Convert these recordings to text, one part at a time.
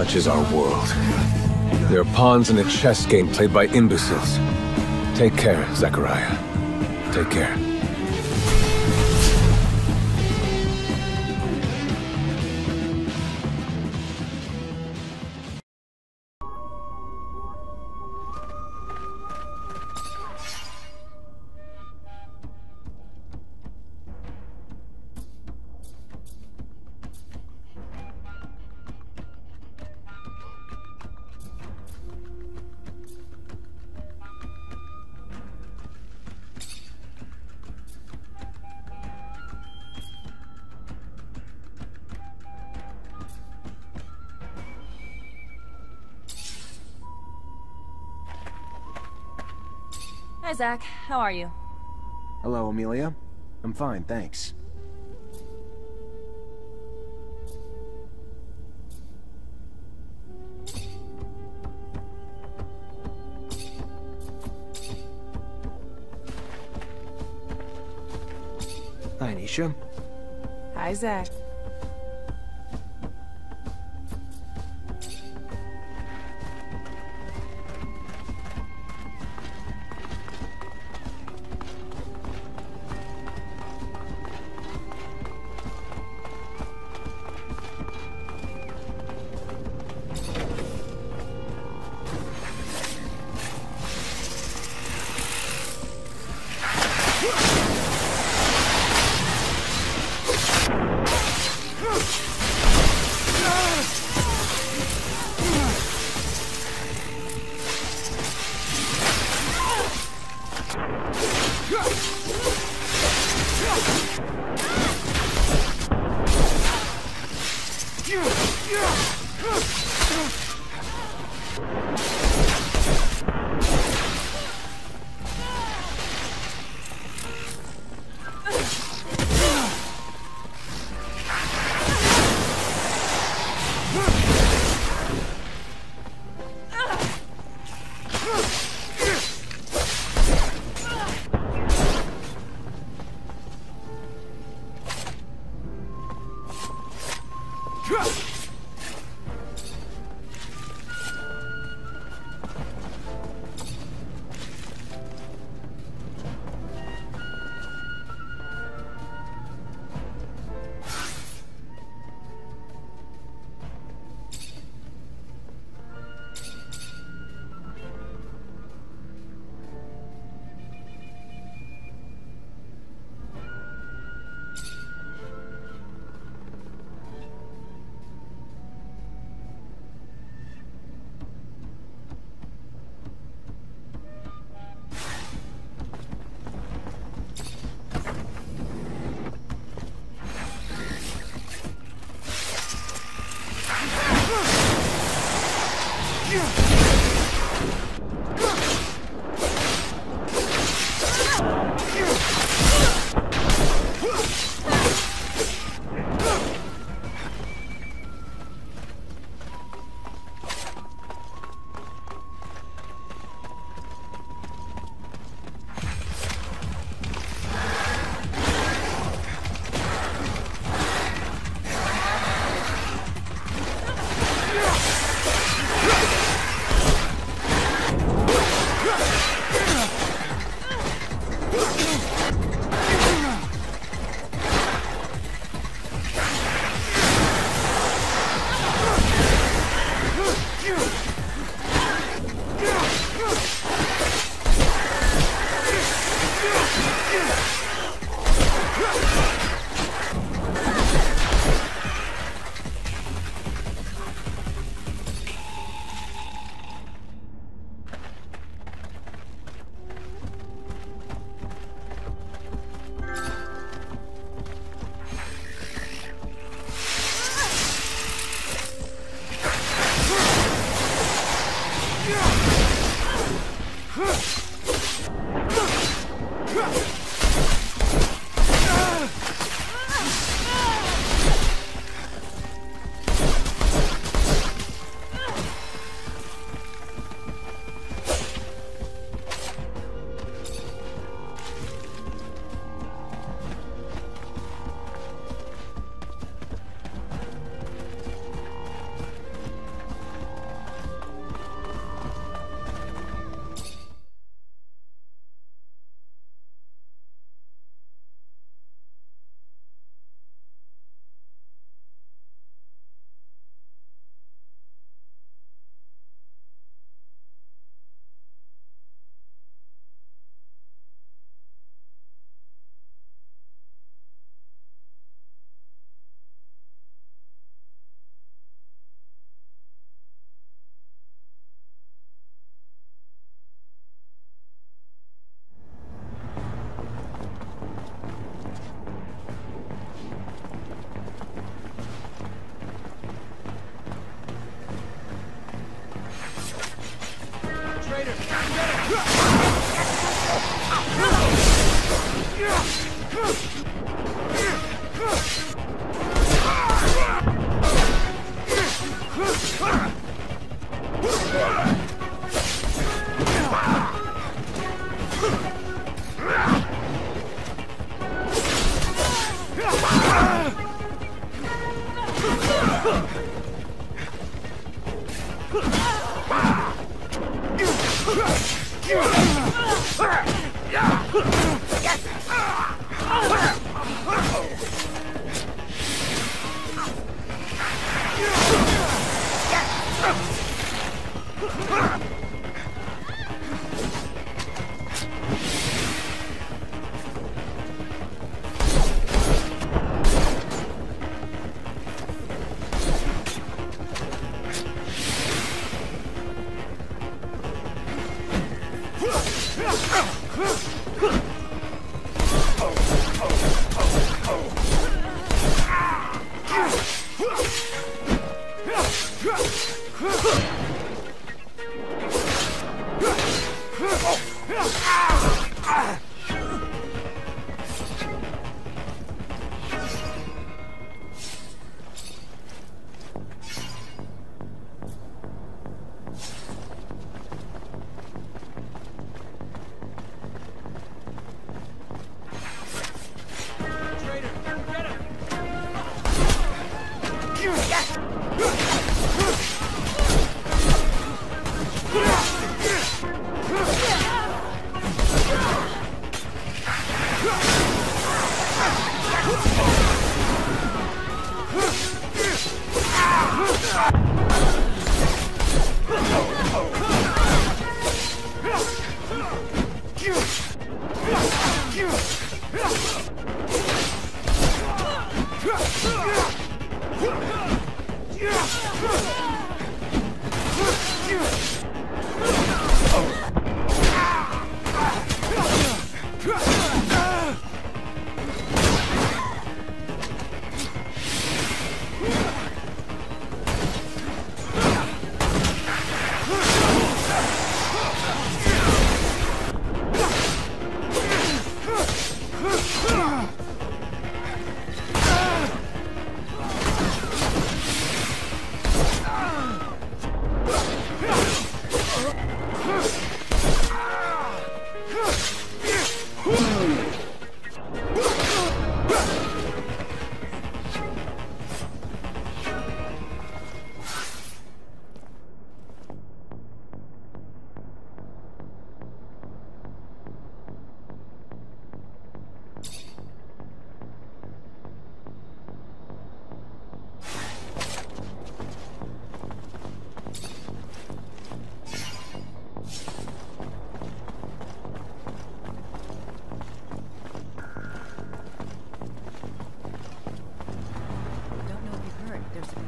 touches our world. They're pawns in a chess game played by imbeciles. Take care, Zachariah. Take care. Hi, Zach. How are you? Hello, Amelia. I'm fine, thanks. Hi, Nisha. Hi, Zach.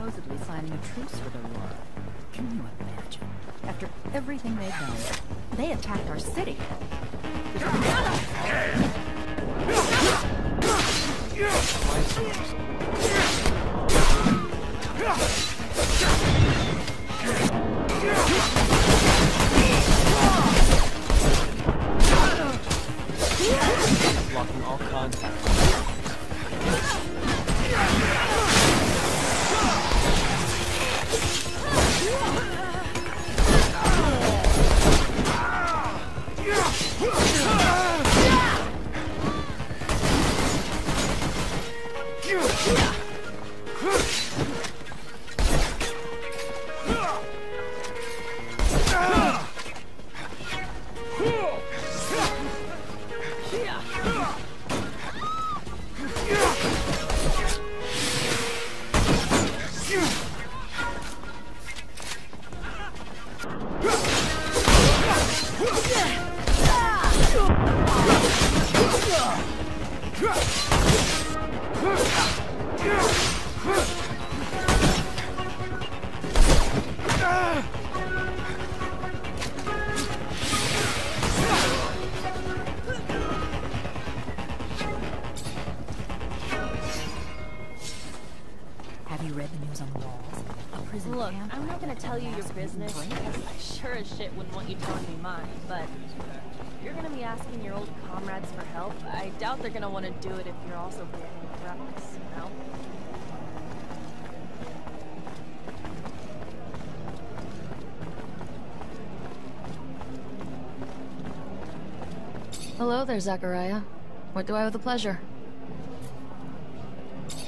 Supposedly signing a truce with Aurora. Can you imagine? After everything they've done, they attacked our city. Blocking all contact. Look, I'm not gonna tell you your business. I sure as shit wouldn't want you telling me mine, but if you're gonna be asking your old comrades for help, I doubt they're gonna want to do it if you're also creating a ruckus, you know? Hello there, Zachariah. What do I have the pleasure?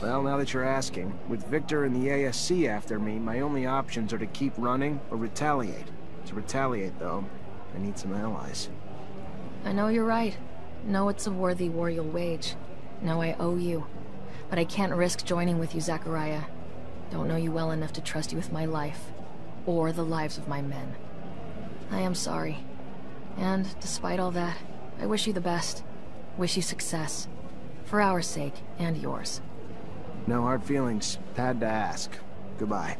Well, now that you're asking, with Victor and the ASC after me, my only options are to keep running or retaliate. To retaliate, though, I need some allies. I know you're right. Know it's a worthy war you'll wage. Know I owe you. But I can't risk joining with you, Zachariah. Don't know you well enough to trust you with my life. Or the lives of my men. I am sorry. And, despite all that, I wish you the best. Wish you success. For our sake, and yours. No hard feelings. Had to ask. Goodbye.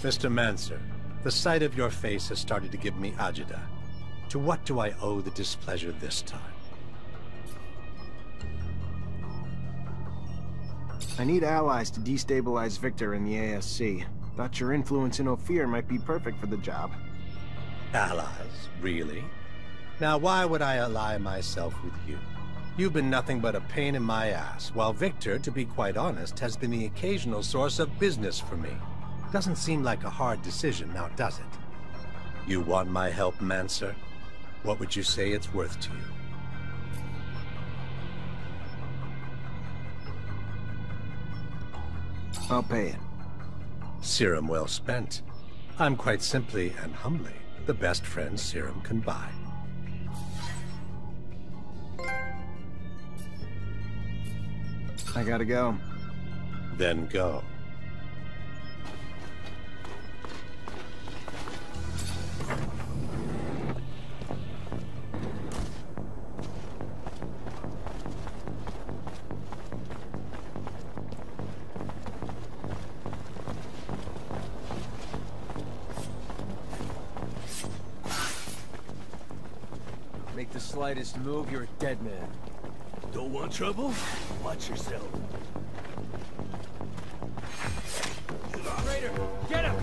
Mr. Mancer, the sight of your face has started to give me agita. To what do I owe the displeasure this time? I need allies to destabilize Victor and the ASC. Thought your influence in Ophir might be perfect for the job. Allies? Really? Now why would I ally myself with you? You've been nothing but a pain in my ass, while Victor, to be quite honest, has been the occasional source of business for me. Doesn't seem like a hard decision, now does it? You want my help, Mancer? What would you say it's worth to you? I'll pay it. Serum well spent. I'm quite simply and humbly the best friend Serum can buy. I gotta go. Then go. Make the slightest move, you're a dead man. Don't want trouble? Watch yourself. Traitor, get him!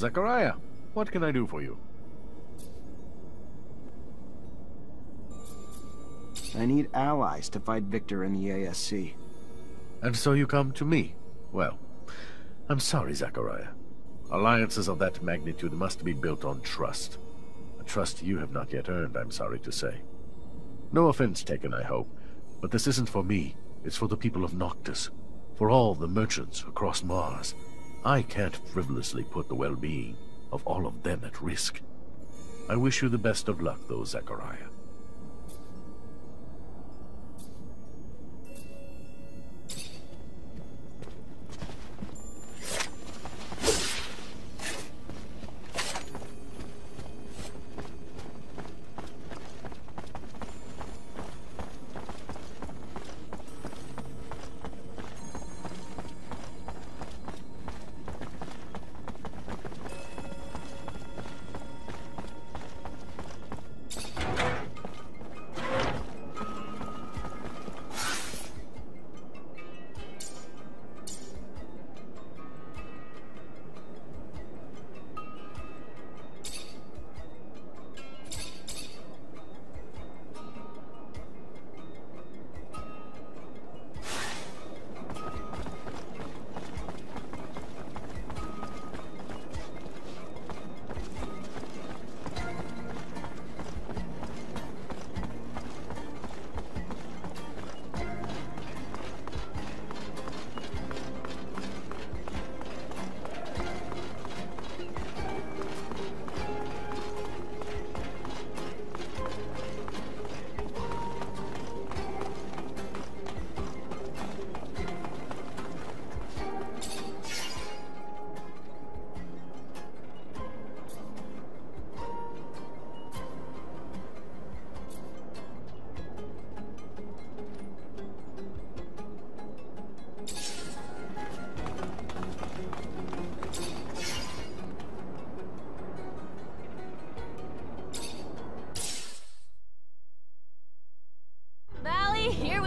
Zachariah, what can I do for you? I need allies to fight Victor and the ASC. And so you come to me? Well, I'm sorry, Zachariah. Alliances of that magnitude must be built on trust. A trust you have not yet earned, I'm sorry to say. No offense taken, I hope, but this isn't for me. It's for the people of Noctis. For all the merchants across Mars. I can't frivolously put the well-being of all of them at risk. I wish you the best of luck, though, Zachariah.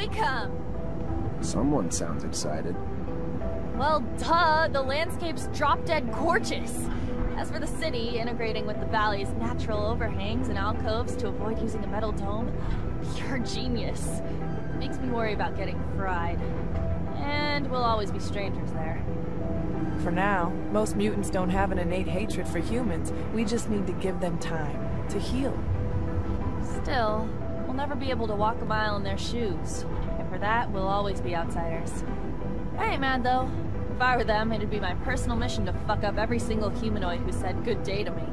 we come. Someone sounds excited. Well, duh, the landscape's drop-dead gorgeous. As for the city, integrating with the valley's natural overhangs and alcoves to avoid using a metal dome, you're a genius. Makes me worry about getting fried. And we'll always be strangers there. For now, most mutants don't have an innate hatred for humans. We just need to give them time to heal. Still, we'll never be able to walk a mile in their shoes. And for that, we'll always be outsiders. I ain't mad, though. If I were them, it'd be my personal mission to fuck up every single humanoid who said good day to me.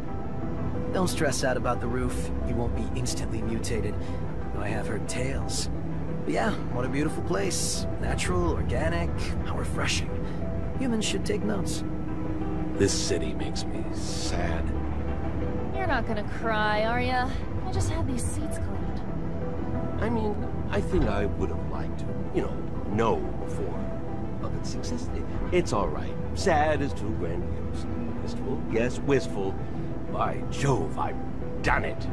Don't stress out about the roof. You won't be instantly mutated. I have heard tales. But yeah, what a beautiful place. Natural, organic, how refreshing. Humans should take notes. This city makes me sad. You're not gonna cry, are ya? I just had these seats cleaned. I mean, I think I would have liked to, know before. But it's all right. Sad is too grandiose. Wistful, yes, wistful. By Jove, I've done it.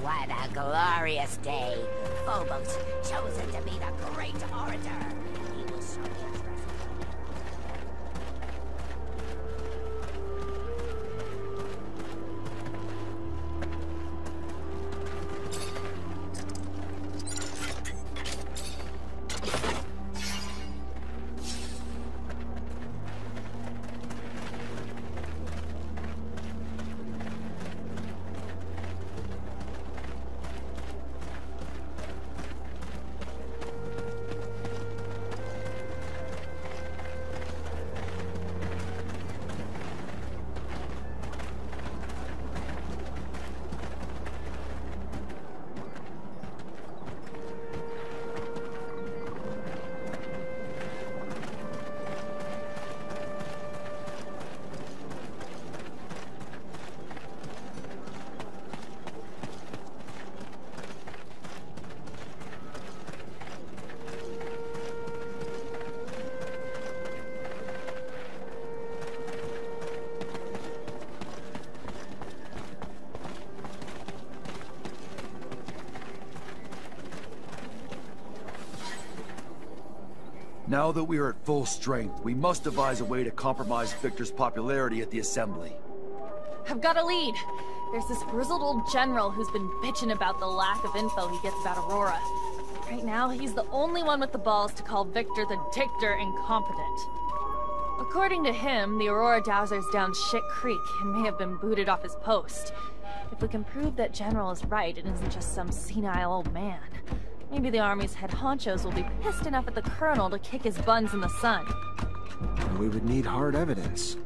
What a glorious day. Phobos, chosen to be the great orator. He will so interesting. Now that we are at full strength, we must devise a way to compromise Victor's popularity at the Assembly. I've got a lead. There's this grizzled old general who's been bitching about the lack of info he gets about Aurora. Right now, he's the only one with the balls to call Victor the Dictator incompetent. According to him, the Aurora dowser's down shit creek and may have been booted off his post. If we can prove that General is right and isn't just some senile old man, maybe the Army's head honchos will be pissed enough at the Colonel to kick his buns in the sun. And we would need hard evidence.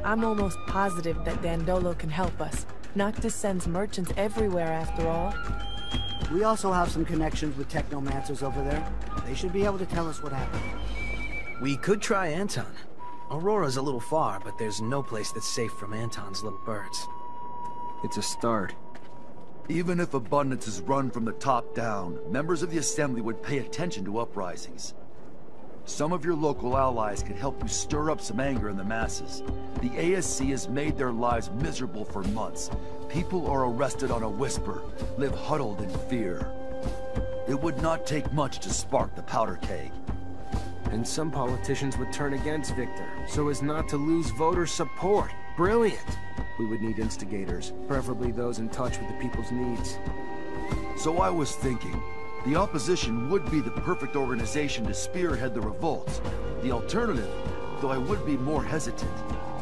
I'm almost positive that Dandolo can help us. Noctis sends merchants everywhere, after all. We also have some connections with Technomancers over there. They should be able to tell us what happened. We could try Anton. Aurora's a little far, but there's no place that's safe from Anton's little birds. It's a start. Even if abundance is run from the top down, members of the Assembly would pay attention to uprisings. Some of your local allies could help you stir up some anger in the masses. The ASC has made their lives miserable for months. People are arrested on a whisper, live huddled in fear. It would not take much to spark the powder keg. And some politicians would turn against Victor, so as not to lose voter support. Brilliant! We would need instigators, preferably those in touch with the people's needs. So I was thinking, the opposition would be the perfect organization to spearhead the revolts. The alternative, though I would be more hesitant,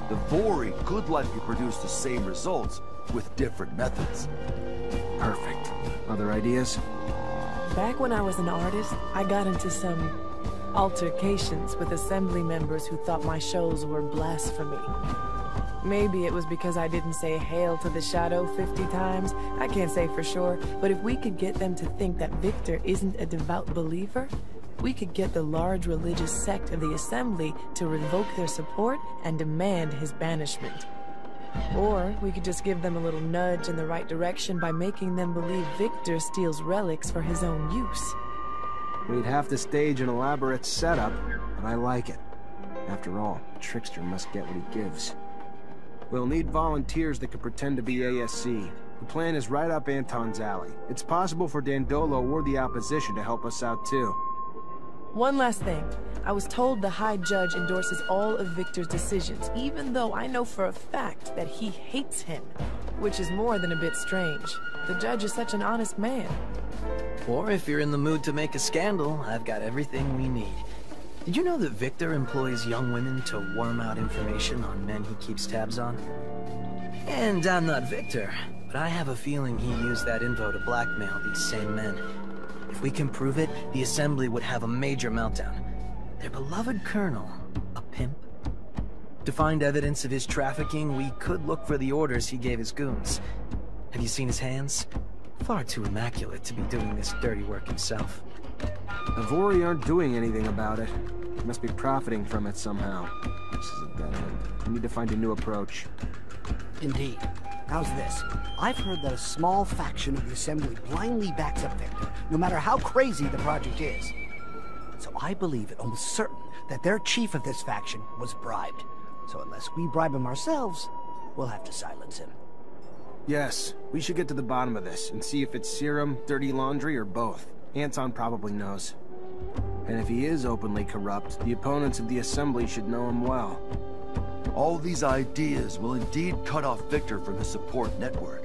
the Vori could likely produce the same results with different methods. Perfect. Other ideas? Back when I was an artist, I got into some altercations with Assembly members who thought my shows were blasphemy. Maybe it was because I didn't say hail to the shadow 50 times. I can't say for sure, but if we could get them to think that Victor isn't a devout believer, we could get the large religious sect of the Assembly to revoke their support and demand his banishment. Or we could just give them a little nudge in the right direction by making them believe Victor steals relics for his own use. We'd have to stage an elaborate setup, but I like it. After all, a trickster must get what he gives. We'll need volunteers that can pretend to be ASC. The plan is right up Anton's alley. It's possible for Dandolo or the opposition to help us out too. One last thing. I was told the High Judge endorses all of Victor's decisions, even though I know for a fact that he hates him, which is more than a bit strange. The Judge is such an honest man. Or if you're in the mood to make a scandal, I've got everything we need. Did you know that Victor employs young women to worm out information on men he keeps tabs on? And I'm not Victor, but I have a feeling he used that info to blackmail these same men. If we can prove it, the Assembly would have a major meltdown. Their beloved colonel, a pimp? To find evidence of his trafficking, we could look for the orders he gave his goons. Have you seen his hands? Far too immaculate to be doing this dirty work himself. Avori aren't doing anything about it. They must be profiting from it somehow. This is a dead end. We need to find a new approach. Indeed. How's this? I've heard that a small faction of the Assembly blindly backs up Victor, no matter how crazy the project is. So I believe it almost certain that their chief of this faction was bribed. So unless we bribe him ourselves, we'll have to silence him. Yes, we should get to the bottom of this and see if it's serum, dirty laundry, or both. Anton probably knows. And if he is openly corrupt, the opponents of the Assembly should know him well. All these ideas will indeed cut off Victor from his support network.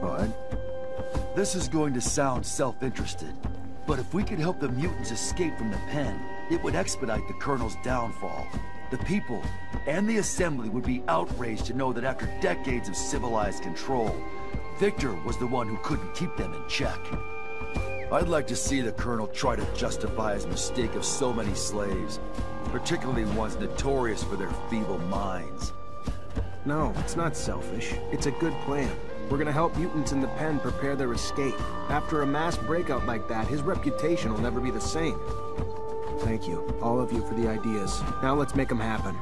But this is going to sound self-interested, but if we could help the mutants escape from the pen, it would expedite the Colonel's downfall. The people and the Assembly would be outraged to know that after decades of civilized control, Victor was the one who couldn't keep them in check. I'd like to see the Colonel try to justify his mistake of so many slaves, particularly ones notorious for their feeble minds. no, it's not selfish. It's a good plan. We're gonna help mutants in the pen prepare their escape. After a mass breakout like that, his reputation will never be the same. Thank you, all of you, for the ideas. Now let's make them happen.